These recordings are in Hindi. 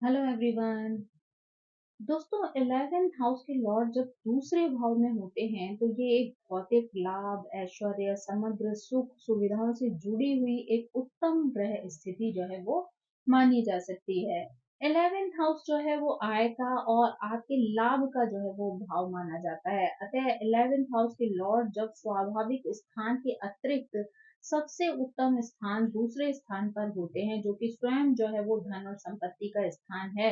Hello everyone. दोस्तों, 11th हाउस के लॉर्ड जब दूसरे भाव में होते हैं तो ये एक भौतिक लाभ, ऐश्वर्य, समग्र सुख सुविधाओं से जुड़ी हुई एक उत्तम ग्रह स्थिति जो है वो मानी जा सकती है। 11th हाउस जो है वो आय का और आपके लाभ का जो है वो भाव माना जाता है। अतः 11th हाउस के लॉर्ड जब स्वाभाविक स्थान के अतिरिक्त सबसे उत्तम स्थान दूसरे स्थान पर होते हैं, जो कि स्वयं जो है वो धन और संपत्ति का स्थान है,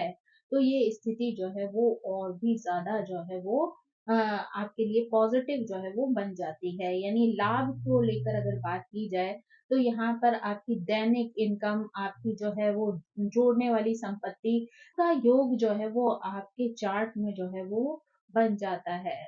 तो ये स्थिति जो है वो और भी ज़्यादा जो है वो आपके लिए पॉजिटिव जो है वो बन जाती है। यानी लाभ को लेकर अगर बात की जाए तो यहाँ पर आपकी दैनिक इनकम, आपकी जो है वो जोड़ने वाली संपत्ति का योग जो है वो आपके चार्ट में जो है वो बन जाता है।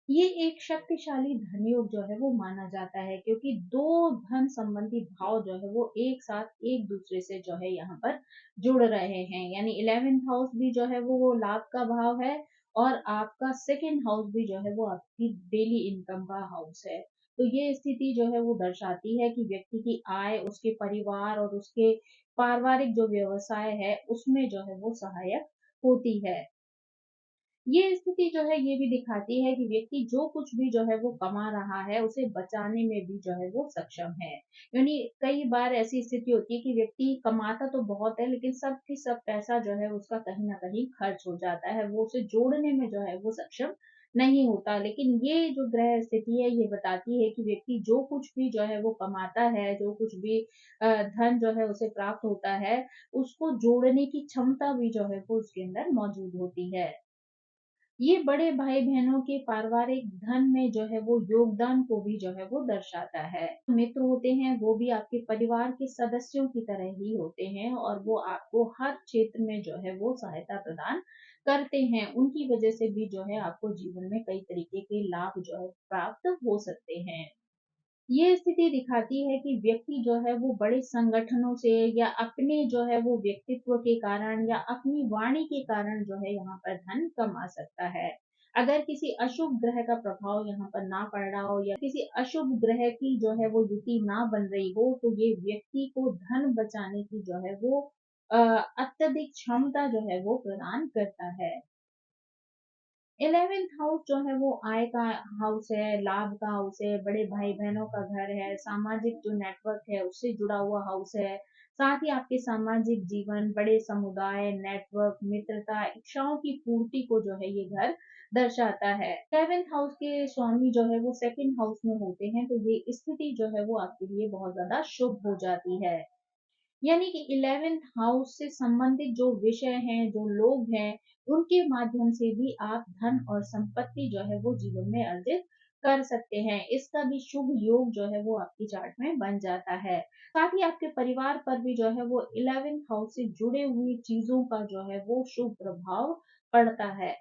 ये एक शक्तिशाली धन योग जो है वो माना जाता है, क्योंकि दो धन संबंधी भाव जो है वो एक साथ एक दूसरे से जो है यहाँ पर जुड़ रहे हैं। यानी 11th हाउस भी जो है वो लाभ का भाव है और आपका सेकंड हाउस भी जो है वो आपकी डेली इनकम का हाउस है। तो ये स्थिति जो है वो दर्शाती है कि व्यक्ति की आय उसके परिवार और उसके पारिवारिक जो व्यवसाय है उसमें जो है वो सहायक होती है। ये स्थिति जो है ये भी दिखाती है कि व्यक्ति जो कुछ भी जो है वो कमा रहा है उसे बचाने में भी जो है वो सक्षम है। यानी कई बार ऐसी स्थिति होती है कि व्यक्ति कमाता तो बहुत है लेकिन सब की सब पैसा जो है उसका कहीं ना कहीं खर्च हो जाता है, वो उसे जोड़ने में जो है वो सक्षम नहीं होता। लेकिन ये जो ग्रह स्थिति है ये बताती है कि व्यक्ति जो कुछ भी जो है वो कमाता है, जो कुछ भी धन जो है उसे प्राप्त होता है, उसको जोड़ने की क्षमता भी जो है वो उसके अंदर मौजूद होती है। ये बड़े भाई-बहनों के पारिवारिक धन में जो है वो योगदान को भी जो है वो दर्शाता है। मित्र होते हैं वो भी आपके परिवार के सदस्यों की तरह ही होते हैं और वो आपको हर क्षेत्र में जो है वो सहायता प्रदान करते हैं। उनकी वजह से भी जो है आपको जीवन में कई तरीके के लाभ जो है प्राप्त हो सकते हैं। ये स्थिति दिखाती है कि व्यक्ति जो है वो बड़े संगठनों से या अपने जो है वो व्यक्तित्व के कारण या अपनी वाणी के कारण जो है यहाँ पर धन कमा सकता है। अगर किसी अशुभ ग्रह का प्रभाव यहाँ पर ना पड़ रहा हो या किसी अशुभ ग्रह की जो है वो युति ना बन रही हो, तो ये व्यक्ति को धन बचाने की जो है वो अत्यधिक क्षमता जो है वो प्रदान करता है। 11th हाउस जो है वो आय का हाउस है, लाभ का हाउस है, बड़े भाई बहनों का घर है, सामाजिक जो नेटवर्क है उससे जुड़ा हुआ हाउस है। साथ ही आपके सामाजिक जीवन, बड़े समुदाय, नेटवर्क, मित्रता, इच्छाओं की पूर्ति को जो है ये घर दर्शाता है। 11th हाउस के स्वामी जो है वो सेकंड हाउस में होते हैं, तो ये स्थिति जो है वो आपके लिए बहुत ज्यादा शुभ हो जाती है। यानी कि 11th हाउस से संबंधित जो विषय हैं, जो लोग हैं, उनके माध्यम से भी आप धन और संपत्ति जो है वो जीवन में अर्जित कर सकते हैं। इसका भी शुभ योग जो है वो आपकी चार्ट में बन जाता है। साथ ही आपके परिवार पर भी जो है वो 11th हाउस से जुड़े हुई चीजों का जो है वो शुभ प्रभाव पड़ता है।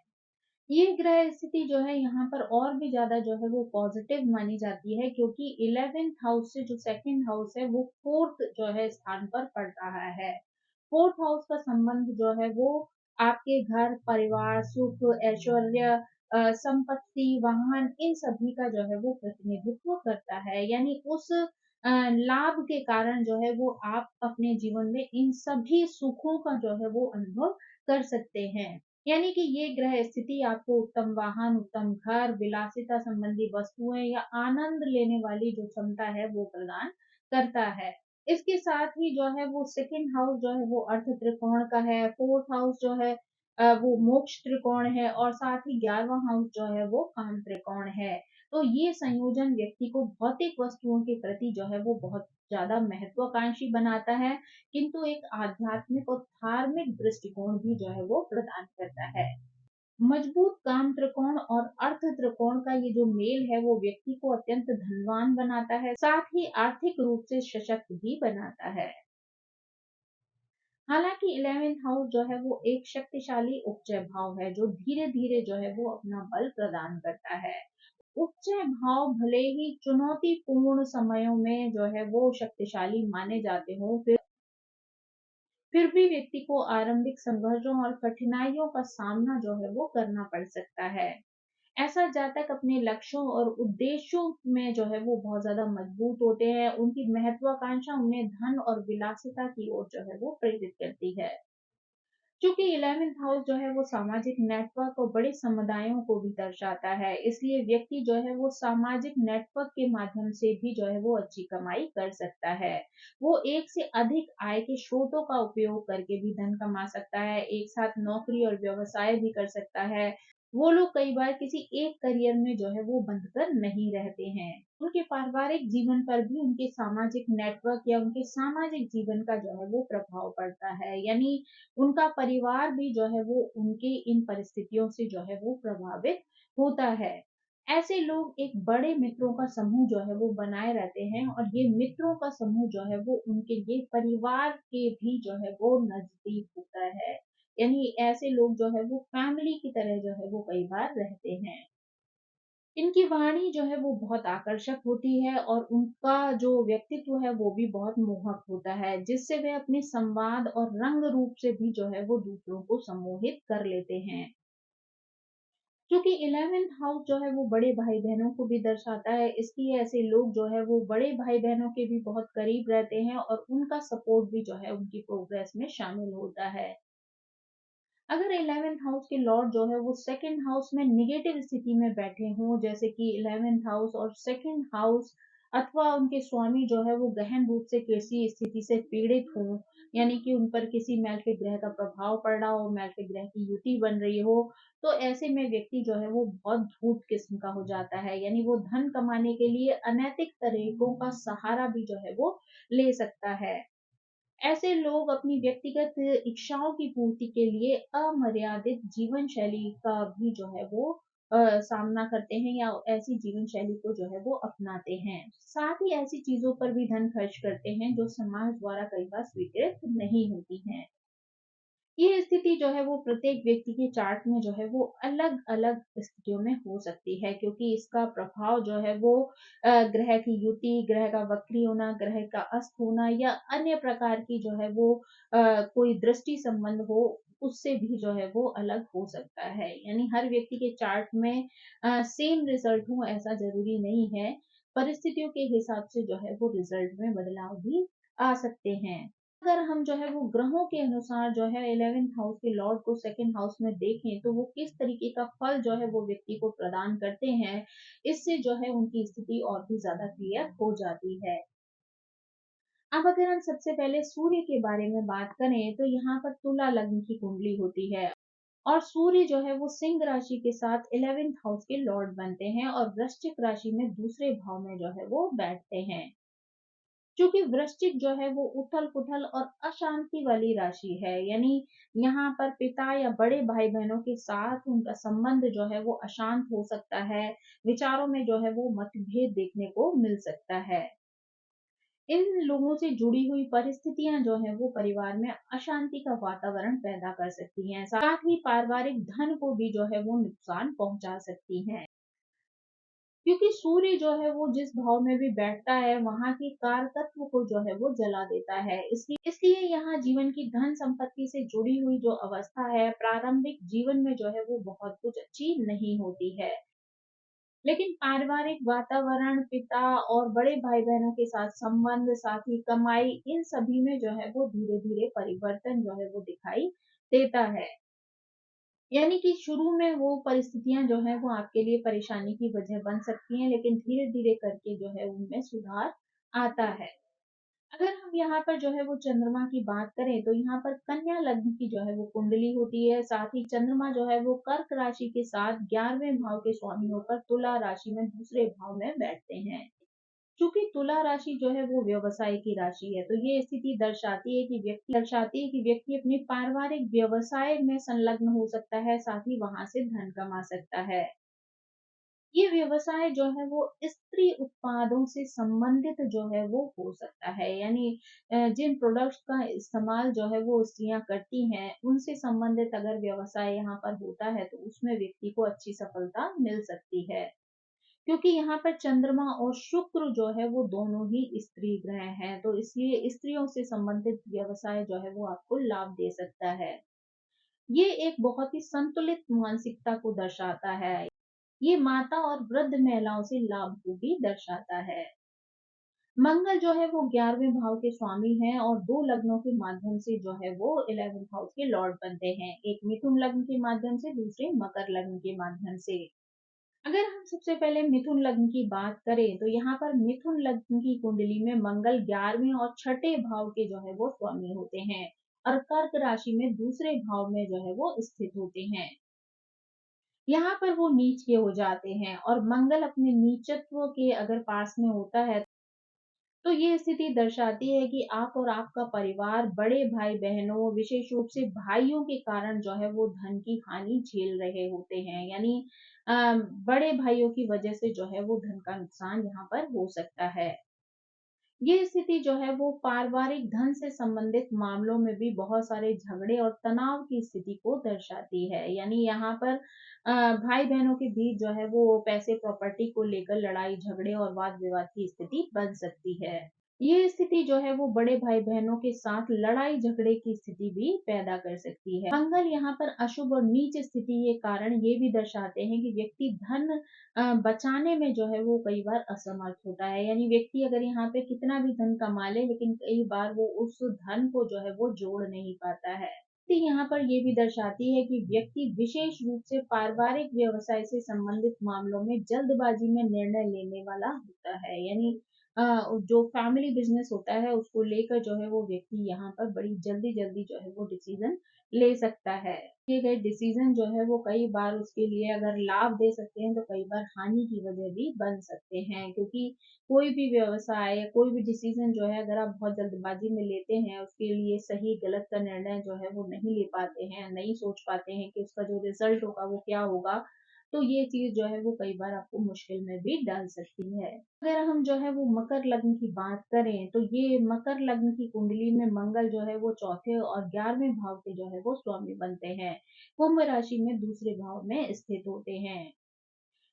ये ग्रह स्थिति जो है यहाँ पर और भी ज़्यादा जो है वो पॉजिटिव मानी जाती है, क्योंकि 11th हाउस से जो सेकंड हाउस है वो फोर्थ जो है स्थान पर पड़ रहा है। फोर्थ हाउस का संबंध जो है वो आपके घर, परिवार, सुख, ऐश्वर्य, संपत्ति, वाहन, इन सभी का जो है वो प्रतिनिधित्व करता है। यानी उस लाभ के कारण जो है वो आप अपने जीवन में इन सभी सुखों का जो है वो अनुभव कर सकते हैं। यानी कि ये ग्रह स्थिति आपको उत्तम वाहन, उत्तम घर, विलासिता संबंधी वस्तुएं या आनंद लेने वाली जो क्षमता है वो प्रदान करता है। इसके साथ ही जो है वो सेकंड हाउस जो है वो अर्थ त्रिकोण का है, फोर्थ हाउस जो है वो मोक्ष त्रिकोण है और साथ ही 11वां हाउस जो है वो काम त्रिकोण है। तो ये संयोजन व्यक्ति को भौतिक वस्तुओं के प्रति जो है वो बहुत ज्यादा महत्वाकांक्षी बनाता है, किंतु एक आध्यात्मिक और धार्मिक दृष्टिकोण भी जो है वो प्रदान करता है। मजबूत काम त्रिकोण और अर्थ त्रिकोण का ये जो मेल है वो व्यक्ति को अत्यंत धनवान बनाता है, साथ ही आर्थिक रूप से सशक्त भी बनाता है। हालांकि 11th हाउस जो है वो एक शक्तिशाली उपजय भाव है, जो धीरे धीरे जो है वो अपना बल प्रदान करता है। उपजय भाव भले ही चुनौतीपूर्ण समयों में जो है वो शक्तिशाली माने जाते हो, फिर भी व्यक्ति को आरंभिक संघर्षों और कठिनाइयों का सामना जो है वो करना पड़ सकता है। ऐसा जातक अपने लक्ष्यों और उद्देश्यों में जो है वो बहुत ज्यादा मजबूत होते हैं। उनकी महत्वाकांक्षा उन्हें धन और विलासिता की ओर जो है वो प्रेरित करती है। चूँकि 11th हाउस जो है वो सामाजिक नेटवर्क और बड़े समुदायों को भी दर्शाता है, इसलिए व्यक्ति जो है वो सामाजिक नेटवर्क के माध्यम से भी जो है वो अच्छी कमाई कर सकता है। वो एक से अधिक आय के स्रोतों का उपयोग करके भी धन कमा सकता है, एक साथ नौकरी और व्यवसाय भी कर सकता है। वो लोग कई बार किसी एक करियर में जो है वो बंधकर नहीं रहते हैं। उनके पारिवारिक जीवन पर भी उनके सामाजिक नेटवर्क या उनके सामाजिक जीवन का जो है वो प्रभाव पड़ता है। यानी उनका परिवार भी जो है वो उनके इन परिस्थितियों से जो है वो प्रभावित होता है। ऐसे लोग एक बड़े मित्रों का समूह जो है वो बनाए रहते हैं और ये मित्रों का समूह जो है वो उनके लिए परिवार के भी जो है वो नज़दीक होता है। यानी ऐसे लोग जो है वो फैमिली की तरह जो है वो कई बार रहते हैं। इनकी वाणी जो है वो बहुत आकर्षक होती है और उनका जो व्यक्तित्व है वो भी बहुत मोहक होता है, जिससे वे अपने संवाद और रंग रूप से भी जो है वो दूसरों को सम्मोहित कर लेते हैं। क्योंकि 11th हाउस जो है वो बड़े भाई-बहनों को भी दर्शाता है, इसलिए ऐसे लोग जो है वो बड़े भाई-बहनों के भी बहुत करीब रहते हैं और उनका सपोर्ट भी जो है उनकी प्रोग्रेस में शामिल होता है। अगर 11th हाउस के लॉर्ड जो है वो सेकंड हाउस में नेगेटिव स्थिति में बैठे हों, जैसे कि 11th हाउस और सेकंड हाउस अथवा उनके स्वामी जो है वो गहन रूप से किसी स्थिति से पीड़ित हों, यानी कि उन पर किसी मैलेफिक ग्रह का प्रभाव पड़ रहा हो, मैलेफिक ग्रह की युति बन रही हो, तो ऐसे में व्यक्ति जो है वो बहुत धूर्त किस्म का हो जाता है। यानी वो धन कमाने के लिए अनैतिक तरीकों का सहारा भी जो है वो ले सकता है। ऐसे लोग अपनी व्यक्तिगत इच्छाओं की पूर्ति के लिए अमर्यादित जीवन शैली का भी जो है वो सामना करते हैं या ऐसी जीवन शैली को जो है वो अपनाते हैं। साथ ही ऐसी चीज़ों पर भी धन खर्च करते हैं जो समाज द्वारा कई बार स्वीकृत नहीं होती हैं। ये स्थिति जो है वो प्रत्येक व्यक्ति के चार्ट में जो है वो अलग-अलग स्थितियों में हो सकती है, क्योंकि इसका प्रभाव जो है वो ग्रह की युति, ग्रह का वक्री होना, ग्रह का अस्त होना या अन्य प्रकार की जो है वो कोई दृष्टि संबंध हो, उससे भी जो है वो अलग हो सकता है। यानी हर व्यक्ति के चार्ट में सेम रिज़ल्ट हो ऐसा ज़रूरी नहीं है। परिस्थितियों के हिसाब से जो है वो रिज़ल्ट में बदलाव भी आ सकते हैं। अगर हम जो है वो ग्रहों के अनुसार जो है 11th हाउस के लॉर्ड को सेकंड हाउस में देखें तो वो किस तरीके का फल जो है वो व्यक्ति को प्रदान करते हैं, इससे जो है उनकी स्थिति और भी ज़्यादा क्लियर हो जाती है। अब अगर हम सबसे पहले सूर्य के बारे में बात करें तो यहाँ पर तुला लग्न की कुंडली होती है और सूर्य जो है वो सिंह राशि के साथ 11th हाउस के लॉर्ड बनते हैं और वृश्चिक राशि में दूसरे भाव में जो है वो बैठते हैं। चूँकि वृश्चिक जो है वो उथल-पुथल और अशांति वाली राशि है, यानी यहाँ पर पिता या बड़े भाई-बहनों के साथ उनका संबंध जो है वो अशांत हो सकता है, विचारों में जो है वो मतभेद देखने को मिल सकता है। इन लोगों से जुड़ी हुई परिस्थितियाँ जो हैं वो परिवार में अशांति का वातावरण पैदा कर सकती हैं, साथ ही पारिवारिक धन को भी जो है वो नुकसान पहुँचा सकती हैं। क्योंकि सूर्य जो है वो जिस भाव में भी बैठता है वहाँ के कारकत्व को जो है वो जला देता है। इसलिए यहाँ जीवन की धन संपत्ति से जुड़ी हुई जो अवस्था है, प्रारंभिक जीवन में जो है वो बहुत कुछ अच्छी नहीं होती है। लेकिन पारिवारिक वातावरण, पिता और बड़े भाई-बहनों के साथ संबंध, साथ ही कमाई, इन सभी में जो है वो धीरे-धीरे परिवर्तन जो है वो दिखाई देता है। यानी कि शुरू में वो परिस्थितियाँ जो हैं वो आपके लिए परेशानी की वजह बन सकती हैं, लेकिन धीरे-धीरे करके जो है उनमें सुधार आता है। अगर हम यहाँ पर जो है वो चंद्रमा की बात करें तो यहाँ पर कन्या लग्न की जो है वो कुंडली होती है, साथ ही चंद्रमा जो है वो कर्क राशि के साथ 11वें भाव के स्वामी होकर तुला राशि में दूसरे भाव में बैठते हैं। चूँकि तुला राशि जो है वो व्यवसाय की राशि है, तो ये स्थिति दर्शाती है कि व्यक्ति अपने पारिवारिक व्यवसाय में संलग्न हो सकता है, साथ ही वहाँ से धन कमा सकता है। ये व्यवसाय जो है वो स्त्री उत्पादों से संबंधित जो है वो हो सकता है, यानी जिन प्रोडक्ट्स का इस्तेमाल जो है वो स्त्रियाँ करती हैं, उनसे संबंधित अगर व्यवसाय यहाँ पर होता है, तो उसमें व्यक्ति को अच्छी सफलता मिल सकती है। क्योंकि यहाँ पर चंद्रमा और शुक्र जो है वो दोनों ही स्त्री ग्रह हैं, तो इसलिए स्त्रियों से संबंधित व्यवसाय जो है वो आपको लाभ दे सकता है। ये एक बहुत ही संतुलित मानसिकता को दर्शाता है। ये माता और वृद्ध महिलाओं से लाभ को भी दर्शाता है। मंगल जो है वो 11वें भाव के स्वामी हैं और 2 लग्नों के माध्यम से जो है वो 11th हाउस के लॉर्ड बनते हैं। एक मिथुन लग्न के माध्यम से, दूसरे मकर लग्न के माध्यम से। अगर हम सबसे पहले मिथुन लग्न की बात करें तो यहाँ पर मिथुन लग्न की कुंडली में मंगल 11वें और छठे भाव के जो है वो स्वामी होते हैं और कर्क राशि में दूसरे भाव में जो है वो स्थित होते हैं। यहाँ पर वो नीच के हो जाते हैं और मंगल अपने नीचत्व के अगर पास में होता है तो ये स्थिति दर्शाती है कि आप और आपका परिवार बड़े भाई-बहनों, विशेष रूप से भाइयों के कारण जो है वो धन की हानि झेल रहे होते हैं। यानी अ, बड़े भाइयों की वजह से जो है वो धन का नुकसान यहाँ पर हो सकता है। ये स्थिति जो है वो पारिवारिक धन से संबंधित मामलों में भी बहुत सारे झगड़े और तनाव की स्थिति को दर्शाती है। यानी यहाँ पर भाई-बहनों के बीच जो है वो पैसे प्रॉपर्टी को लेकर लड़ाई झगड़े और वाद-विवाद की स्थिति बन सकती है। ये स्थिति जो है वो बड़े भाई-बहनों के साथ लड़ाई झगड़े की स्थिति भी पैदा कर सकती है। मंगल यहाँ पर अशुभ और नीच स्थिति के कारण ये भी दर्शाते हैं कि व्यक्ति धन बचाने में जो है वो कई बार असमर्थ होता है। यानी व्यक्ति अगर यहाँ पे कितना भी धन कमा ले लेकिन कई बार वो उस धन को जो है वो जोड़ नहीं पाता है। तो यहाँ पर ये भी दर्शाती है कि व्यक्ति विशेष रूप से पारिवारिक व्यवसाय से संबंधित मामलों में जल्दबाजी में निर्णय लेने वाला होता है। यानी जो फैमिली बिज़नेस होता है उसको लेकर जो है वो व्यक्ति यहाँ पर बड़ी जल्दी-जल्दी जो है वो डिसीज़न ले सकता है। किए गए डिसीज़न जो है वो कई बार उसके लिए अगर लाभ दे सकते हैं तो कई बार हानि की वजह भी बन सकते हैं क्योंकि कोई भी व्यवसाय या कोई भी डिसीज़न जो है अगर आप बहुत जल्दबाज़ी में लेते हैं उसके लिए सही गलत का निर्णय जो है वो नहीं ले पाते हैं, नहीं सोच पाते हैं कि उसका जो रिज़ल्ट होगा वो क्या होगा, तो ये चीज़ जो है वो कई बार आपको मुश्किल में भी डाल सकती है। अगर हम जो है वो मकर लग्न की बात करें तो ये मकर लग्न की कुंडली में मंगल जो है वो चौथे और 11वें भाव के जो है वो स्वामी बनते हैं। कुंभ राशि में दूसरे भाव में स्थित होते हैं।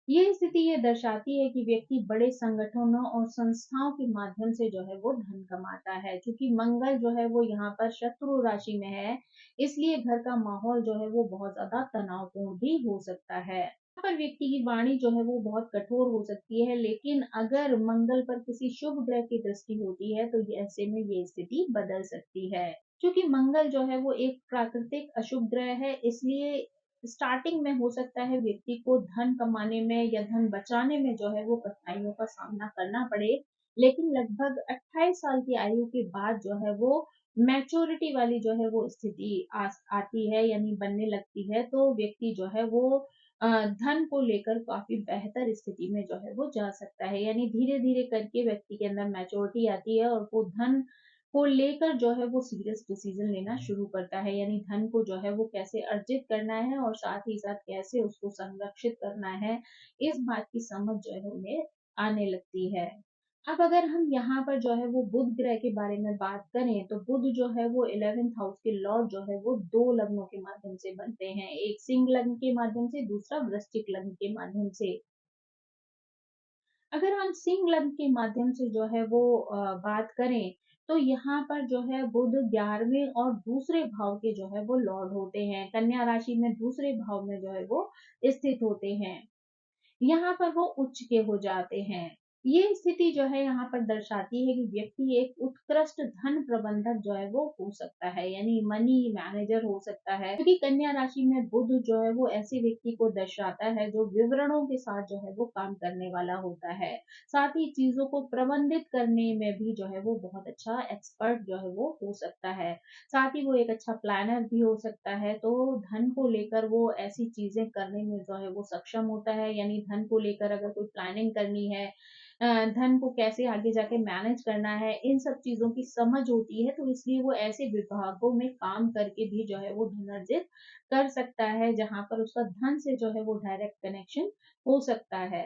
ये स्थिति ये दर्शाती है कि व्यक्ति बड़े संगठनों और संस्थाओं के माध्यम से जो है वो धन कमाता है। क्योंकि मंगल जो है वो यहाँ पर शत्रु राशि में है, इसलिए घर का माहौल जो है वो बहुत ज़्यादा तनावपूर्ण भी हो सकता है। यहाँ पर व्यक्ति की वाणी जो है वो बहुत कठोर हो सकती है, लेकिन अगर मंगल पर किसी शुभ ग्रह की दृष्टि होती है तो ये ऐसे में ये स्थिति बदल सकती है। क्योंकि मंगल जो है वो एक प्राकृतिक अशुभ ग्रह है, इसलिए स्टार्टिंग में हो सकता है व्यक्ति को धन कमाने में या धन बचाने में जो है वो कठिनाइयों का सामना करना पड़े, लेकिन लगभग 28 साल की आयु के बाद जो है वो मैच्योरिटी वाली जो है वो स्थिति आती है यानी बनने लगती है, तो व्यक्ति जो है वो धन को लेकर काफ़ी बेहतर स्थिति में जो है वो जा सकता है। यानी धीरे-धीरे करके व्यक्ति के अंदर मैच्योरिटी आती है और वो धन को लेकर जो है वो सीरियस डिसीज़न लेना शुरू करता है। यानी धन को जो है वो कैसे अर्जित करना है और साथ ही साथ कैसे उसको संरक्षित करना है, इस बात की समझ जो है उन्हें आने लगती है। अब अगर हम यहाँ पर जो है वो बुध ग्रह के बारे में बात करें, तो बुध जो है वो 11th हाउस के लॉर्ड जो है वो 2 लग्नों के माध्यम से बनते हैं। एक सिंह लग्न के माध्यम से, दूसरा वृश्चिक लग्न के माध्यम से। अगर हम सिंह लग्न के माध्यम से जो है वो बात करें, तो यहाँ पर जो है बुध 11वें और दूसरे भाव के जो है वो लॉर्ड होते हैं। कन्या राशि में दूसरे भाव में जो है वो स्थित होते हैं। यहाँ पर वो उच्च के हो जाते हैं। ये स्थिति जो है यहाँ पर दर्शाती है कि व्यक्ति एक उत्कृष्ट धन प्रबंधक जो है वो हो सकता है, यानी मनी मैनेजर हो सकता है। क्योंकि कन्या राशि में बुध जो है वो ऐसे व्यक्ति को दर्शाता है जो विवरणों के साथ जो है वो काम करने वाला होता है। साथ ही चीज़ों को प्रबंधित करने में भी जो है वो बहुत अच्छा एक्सपर्ट जो है वो हो सकता है। साथ ही वो एक अच्छा प्लानर भी हो सकता है, तो धन को लेकर वो ऐसी चीज़ें करने में जो है वो सक्षम होता है, यानी धन को लेकर अगर कोई प्लानिंग करनी है, धन को कैसे आगे जाके मैनेज करना है, इन सब चीज़ों की समझ होती है, तो इसलिए वो ऐसे विभागों में काम करके भी जो है वो धन अर्जित कर सकता है, जहाँ पर उसका धन से जो है वो डायरेक्ट कनेक्शन हो सकता है।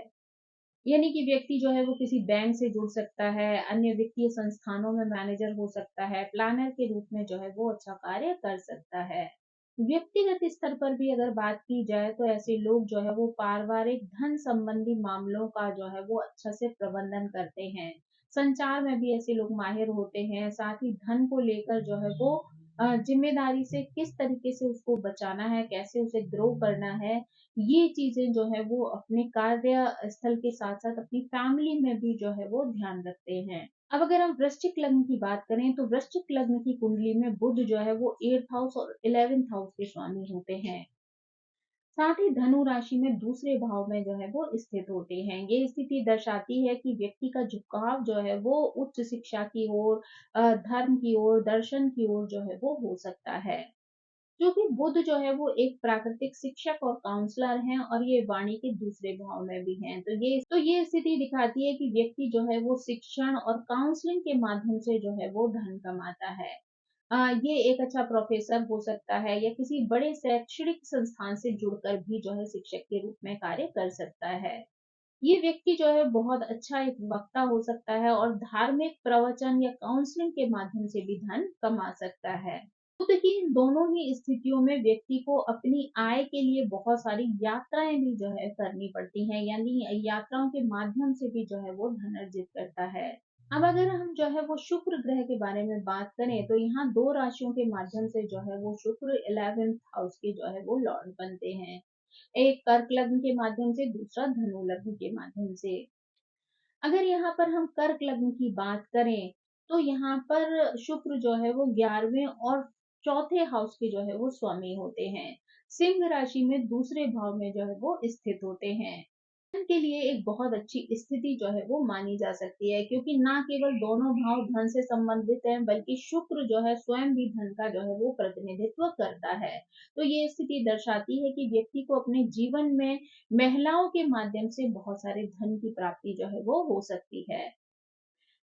यानी कि व्यक्ति जो है वो किसी बैंक से जुड़ सकता है, अन्य वित्तीय संस्थानों में मैनेजर हो सकता है, प्लानर के रूप में जो है वो अच्छा कार्य कर सकता है। व्यक्तिगत स्तर पर भी अगर बात की जाए तो ऐसे लोग जो है वो पारिवारिक धन संबंधी मामलों का जो है वो अच्छा से प्रबंधन करते हैं। संचार में भी ऐसे लोग माहिर होते हैं, साथ ही धन को लेकर जो है वो ज़िम्मेदारी से किस तरीके से उसको बचाना है, कैसे उसे ग्रो करना है, ये चीज़ें जो है वो अपने कार्य स्थल के साथ-साथ अपनी फैमिली में भी जो है वो ध्यान रखते हैं। अब अगर हम वृश्चिक लग्न की बात करें तो वृश्चिक लग्न की कुंडली में बुध जो है वो 8th हाउस और 11th हाउस के स्वामी होते हैं। साथ ही धनु राशि में दूसरे भाव में जो है वो स्थित होते हैं। ये स्थिति दर्शाती है कि व्यक्ति का झुकाव जो है वो उच्च शिक्षा की ओर, धर्म की ओर, दर्शन की ओर जो है वो हो सकता है। क्योंकि बुध जो है वो एक प्राकृतिक शिक्षक और काउंसलर हैं और ये वाणी के दूसरे भाव में भी हैं। तो ये स्थिति दिखाती है कि व्यक्ति जो है वो शिक्षण और काउंसलिंग के माध्यम से जो है वो धन कमाता है। ये एक अच्छा प्रोफ़ेसर हो सकता है या किसी बड़े शैक्षणिक संस्थान से जुड़कर भी जो है शिक्षक के रूप में कार्य कर सकता है। ये व्यक्ति जो है बहुत अच्छा एक वक्ता हो सकता है और धार्मिक प्रवचन या काउंसलिंग के माध्यम से भी धन कमा सकता है। तो देखिए इन दोनों ही स्थितियों में व्यक्ति को अपनी आय के लिए बहुत सारी यात्राएँ भी जो है करनी पड़ती हैं, यानी यात्राओं के माध्यम से भी जो है वो धन अर्जित करता है। अब अगर हम जो है वो शुक्र ग्रह के बारे में बात करें तो यहाँ 2 राशियों के माध्यम से जो है वो शुक्र 11th हाउस के जो है वो लॉर्ड बनते हैं। एक कर्क लग्न के माध्यम से, दूसरा धनु लग्न के माध्यम से। अगर यहाँ पर हम कर्क लग्न की बात करें, तो यहाँ पर शुक्र जो है वो 11वें और चौथे हाउस के जो है वो स्वामी होते हैं। सिंह राशि में दूसरे भाव में जो है वो स्थित होते हैं। धन के लिए एक बहुत अच्छी स्थिति जो है वो मानी जा सकती है, क्योंकि ना केवल दोनों भाव धन से संबंधित हैं बल्कि शुक्र जो है स्वयं भी धन का जो है वो प्रतिनिधित्व करता है। तो ये स्थिति दर्शाती है कि व्यक्ति को अपने जीवन में महिलाओं के माध्यम से बहुत सारे धन की प्राप्ति जो है वो हो सकती है।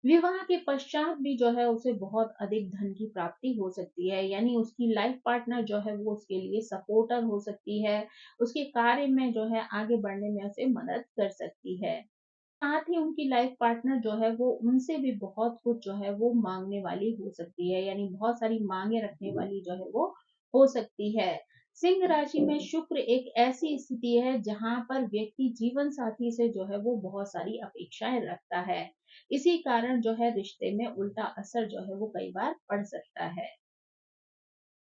विवाह के पश्चात भी जो है उसे बहुत अधिक धन की प्राप्ति हो सकती है, यानी उसकी लाइफ पार्टनर जो है वो उसके लिए सपोर्टर हो सकती है, उसके कार्य में जो है आगे बढ़ने में उसे मदद कर सकती है। साथ ही उनकी लाइफ पार्टनर जो है वो उनसे भी बहुत कुछ जो है वो माँगने वाली हो सकती है, यानी बहुत सारी माँगे रखने वाली जो है वो हो सकती है। सिंह राशि में शुक्र एक ऐसी स्थिति है जहाँ पर व्यक्ति जीवन साथी से जो है वो बहुत सारी अपेक्षाएँ रखता है। इसी कारण जो है रिश्ते में उल्टा असर जो है वो कई बार पड़ सकता है।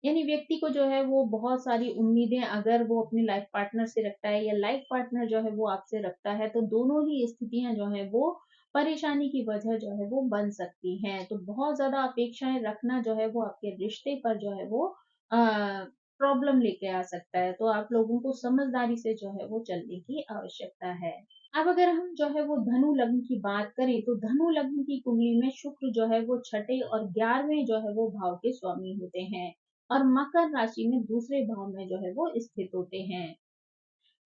यानी व्यक्ति को जो है वो बहुत सारी उम्मीदें अगर वो अपने लाइफ पार्टनर से रखता है या लाइफ पार्टनर जो है वो आपसे रखता है, तो दोनों ही स्थितियाँ जो हैं वो परेशानी की वजह जो है वो बन सकती हैं। तो बहुत ज़्यादा अपेक्षाएँ रखना जो है वो आपके रिश्ते पर जो है वो प्रॉब्लम लेके आ सकता है। तो आप लोगों को समझदारी से जो है वो चलने की आवश्यकता है। अब अगर हम जो है वो धनु लग्न की बात करें तो धनु लग्न की कुंडली में शुक्र जो है वो छठे और 11वें जो है वो भाव के स्वामी होते हैं और मकर राशि में दूसरे भाव में जो है वो स्थित होते हैं।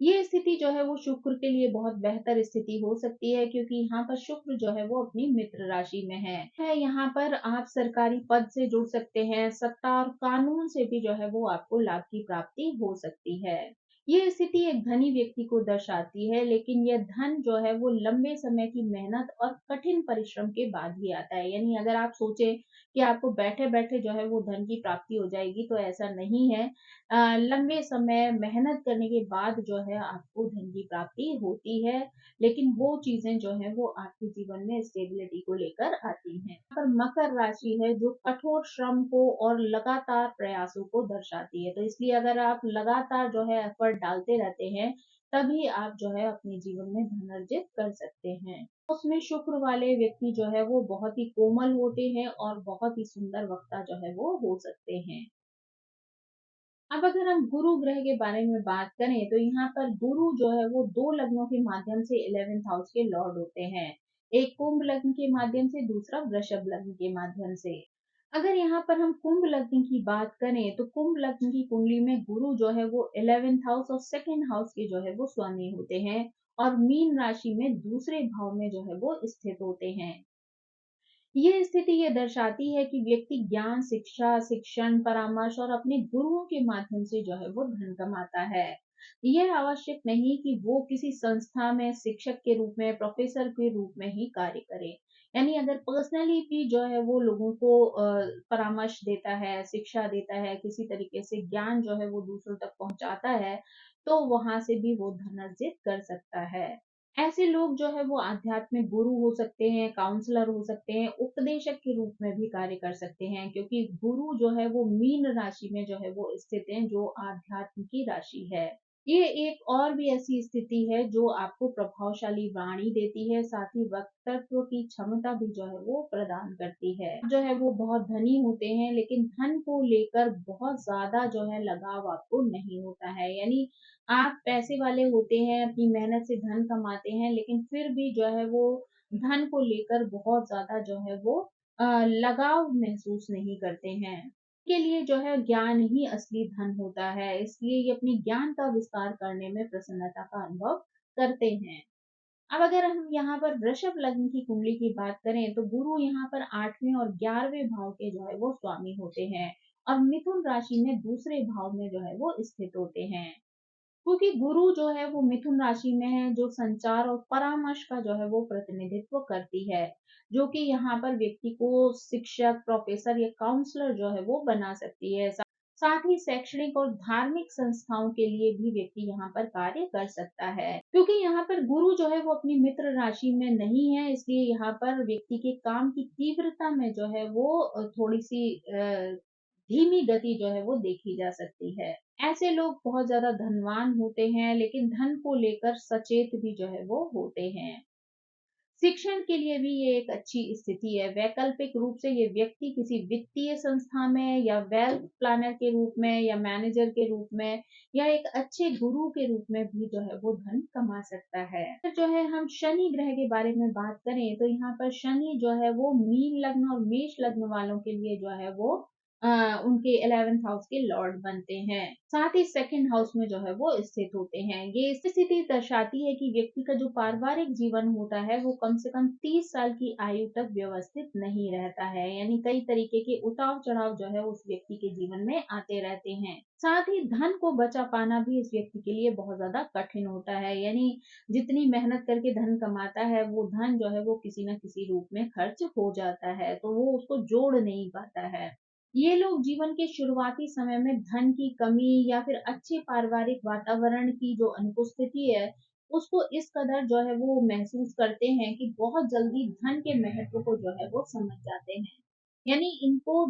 ये स्थिति जो है वो शुक्र के लिए बहुत बेहतर स्थिति हो सकती है, क्योंकि यहाँ पर शुक्र जो है वो अपनी मित्र राशि में है। यहाँ पर आप सरकारी पद से जुड़ सकते हैं, सत्ता और कानून से भी जो है वो आपको लाभ की प्राप्ति हो सकती है। ये स्थिति एक धनी व्यक्ति को दर्शाती है, लेकिन यह धन जो है वो लंबे समय की मेहनत और कठिन परिश्रम के बाद ही आता है। यानी अगर आप सोचें कि आपको बैठे-बैठे जो है वो धन की प्राप्ति हो जाएगी, तो ऐसा नहीं है। लंबे समय मेहनत करने के बाद जो है आपको धन की प्राप्ति होती है, लेकिन वो चीज़ें जो हैं वो आपके जीवन में स्टेबिलिटी को लेकर आती हैं। यहाँ पर मकर राशि है जो कठोर श्रम को और लगातार प्रयासों को दर्शाती है। तो इसलिए अगर आप लगातार जो है एफर्ट डालते रहते हैं, तभी आप जो है अपने जीवन में धन अर्जित कर सकते हैं। उसमें शुक्र वाले व्यक्ति जो है वो बहुत ही कोमल होते हैं और बहुत ही सुंदर वक्ता जो है वो हो सकते हैं। अब अगर हम गुरु ग्रह के बारे में बात करें तो यहाँ पर गुरु जो है वो 2 लग्नों के माध्यम से 11th हाउस के लॉर्ड होते हैं। एक कुंभ लग्न के माध्यम से, दूसरा वृषभ लग्न के माध्यम से। अगर यहाँ पर हम कुंभ लग्न की बात करें तो कुंभ लग्न की कुंडली में गुरु जो है वो 11th हाउस और 2nd हाउस के जो है वो स्वामी होते हैं और मीन राशि में दूसरे भाव में जो है वो स्थित होते हैं। ये स्थिति ये दर्शाती है कि व्यक्ति ज्ञान, शिक्षा, शिक्षण, परामर्श और अपने गुरुओं के माध्यम से जो है वो धन कमाता है। यह आवश्यक नहीं कि वो किसी संस्था में शिक्षक के रूप में, प्रोफेसर के रूप में ही कार्य करे। यानी अगर पर्सनली भी जो है वो लोगों को परामर्श देता है, शिक्षा देता है, किसी तरीके से ज्ञान जो है वो दूसरों तक पहुँचाता है, तो वहाँ से भी वो धन अर्जित कर सकता है। ऐसे लोग जो है वो आध्यात्मिक गुरु हो सकते हैं, काउंसलर हो सकते हैं, उपदेशक के रूप में भी कार्य कर सकते हैं, क्योंकि गुरु जो है वो मीन राशि में जो है वो स्थित है, जो आध्यात्म की राशि है। ये एक और भी ऐसी स्थिति है जो आपको प्रभावशाली वाणी देती है, साथ ही वक्तत्व की क्षमता भी जो है वो प्रदान करती है। जो है वो बहुत धनी होते हैं, लेकिन धन को लेकर बहुत ज़्यादा जो है लगाव आपको नहीं होता है। यानी आप पैसे वाले होते हैं, अपनी मेहनत से धन कमाते हैं, लेकिन फिर भी जो है वो धन को लेकर बहुत ज़्यादा जो है वो लगाव महसूस नहीं करते हैं। के लिए जो है ज्ञान ही असली धन होता है, इसलिए ये अपने ज्ञान का विस्तार करने में प्रसन्नता का अनुभव करते हैं। अब अगर हम यहाँ पर वृषभ लग्न की कुंडली की बात करें, तो गुरु यहाँ पर 8वें और 11वें भाव के जो है वो स्वामी होते हैं, और मिथुन राशि में दूसरे भाव में जो है वो स्थित होते हैं। क्योंकि गुरु जो है वो मिथुन राशि में है, जो संचार और परामर्श का जो है वो प्रतिनिधित्व करती है, जो कि यहाँ पर व्यक्ति को शिक्षक, प्रोफेसर या काउंसलर जो है वो बना सकती है। साथ ही शैक्षणिक और धार्मिक संस्थाओं के लिए भी व्यक्ति यहाँ पर कार्य कर सकता है। क्योंकि यहाँ पर गुरु जो है वो अपनी मित्र राशि में नहीं है, इसलिए यहाँ पर व्यक्ति के काम की तीव्रता में जो है वो थोड़ी सी धीमी गति जो है वो देखी जा सकती है। ऐसे लोग बहुत ज़्यादा धनवान होते हैं, लेकिन धन को लेकर सचेत भी जो है वो होते हैं। शिक्षण के लिए भी ये एक अच्छी स्थिति है। वैकल्पिक रूप से ये व्यक्ति किसी वित्तीय संस्था में या वेल्थ प्लानर के रूप में या मैनेजर के रूप में या एक अच्छे गुरु के रूप में भी जो है वो धन कमा सकता है। फिर जो है हम शनि ग्रह के बारे में बात करें, तो यहाँ पर शनि जो है वो मीन लग्न और मेष लग्न वालों के लिए जो है वो उनके 11th हाउस के लॉर्ड बनते हैं। साथ ही सेकंड हाउस में जो है वो स्थित होते हैं। ये स्थिति दर्शाती है कि व्यक्ति का जो पारिवारिक जीवन होता है वो कम से कम 30 साल की आयु तक व्यवस्थित नहीं रहता है। यानी कई तरीके के उतार चढ़ाव जो है उस व्यक्ति के जीवन में आते रहते हैं। साथ ही धन को बचा पाना भी इस व्यक्ति के लिए बहुत ज्यादा कठिन होता है। यानी जितनी मेहनत करके धन कमाता है, वो धन जो है वो किसी न किसी रूप में खर्च हो जाता है, तो वो उसको जोड़ नहीं पाता है। ये लोग जीवन के शुरुआती समय में धन की कमी या फिर अच्छे पारिवारिक वातावरण की जो अनुपस्थिति है, उसको इस कदर जो है वो महसूस करते हैं कि बहुत जल्दी धन के महत्व को जो है वो समझ जाते हैं। यानी इनको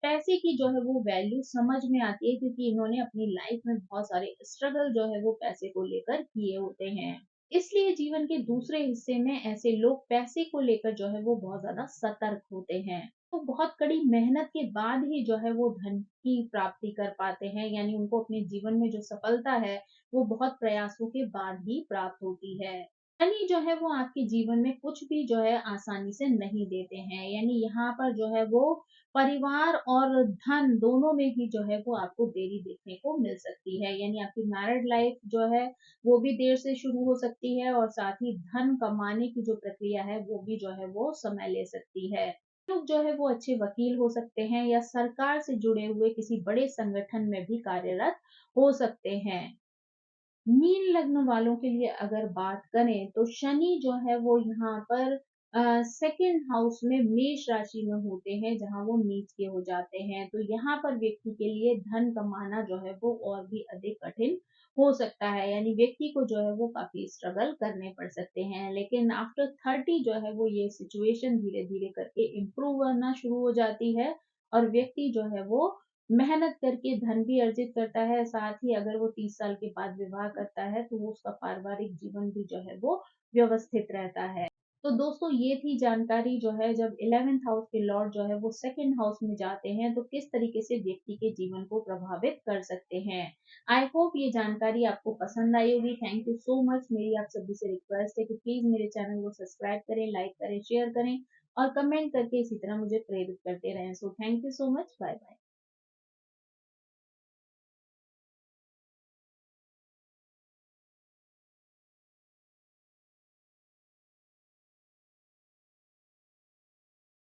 पैसे की जो है वो वैल्यू समझ में आती है, क्योंकि इन्होंने अपनी लाइफ में बहुत सारे स्ट्रगल जो है वो पैसे को लेकर किए होते हैं। इसलिए जीवन के दूसरे हिस्से में ऐसे लोग पैसे को लेकर जो है वो बहुत ज़्यादा सतर्क होते हैं। तो बहुत कड़ी मेहनत के बाद ही जो है वो धन की प्राप्ति कर पाते हैं, यानी उनको अपने जीवन में जो सफलता है, वो बहुत प्रयासों के बाद ही प्राप्त होती है। शनि जो है वो आपके जीवन में कुछ भी जो है आसानी से नहीं देते हैं, यानी यहाँ पर जो है वो परिवार और धन दोनों में भी जो है वो आपको देरी देखने को मिल सकती है। यानी आपकी मैरिड लाइफ जो है वो भी देर से शुरू हो सकती है, और साथ ही धन कमाने की जो प्रक्रिया है वो भी जो है वो समय ले सकती है। लोग जो है वो अच्छे वकील हो सकते हैं या सरकार से जुड़े हुए किसी बड़े संगठन में भी कार्यरत हो सकते हैं। मीन लग्न वालों के लिए अगर बात करें, तो शनि जो है वो यहाँ पर सेकंड हाउस में मेष राशि में होते हैं, जहाँ वो नीच के हो जाते हैं। तो यहाँ पर व्यक्ति के लिए धन कमाना जो है वो और भी अधिक कठिन हो सकता है। यानी व्यक्ति को जो है वो काफी स्ट्रगल करने पड़ सकते हैं, लेकिन आफ्टर 30 जो है वो ये सिचुएशन धीरे धीरे करके इम्प्रूव करना शुरू हो जाती है, और व्यक्ति जो है वो मेहनत करके धन भी अर्जित करता है। साथ ही अगर वो 30 साल के बाद विवाह करता है, तो वो उसका पारिवारिक जीवन भी जो है वो व्यवस्थित रहता है। तो दोस्तों, ये थी जानकारी जो है, जब 11th हाउस के लॉर्ड जो है वो सेकंड हाउस में जाते हैं, तो किस तरीके से व्यक्ति के जीवन को प्रभावित कर सकते हैं। आई होप ये जानकारी आपको पसंद आई होगी। Thank you so much. मेरी आप सभी से रिक्वेस्ट है कि प्लीज मेरे चैनल को सब्सक्राइब करें, लाइक करें, शेयर करें और कमेंट करके इसी तरह मुझे प्रेरित करते रहें। So thank you so much. Bye bye.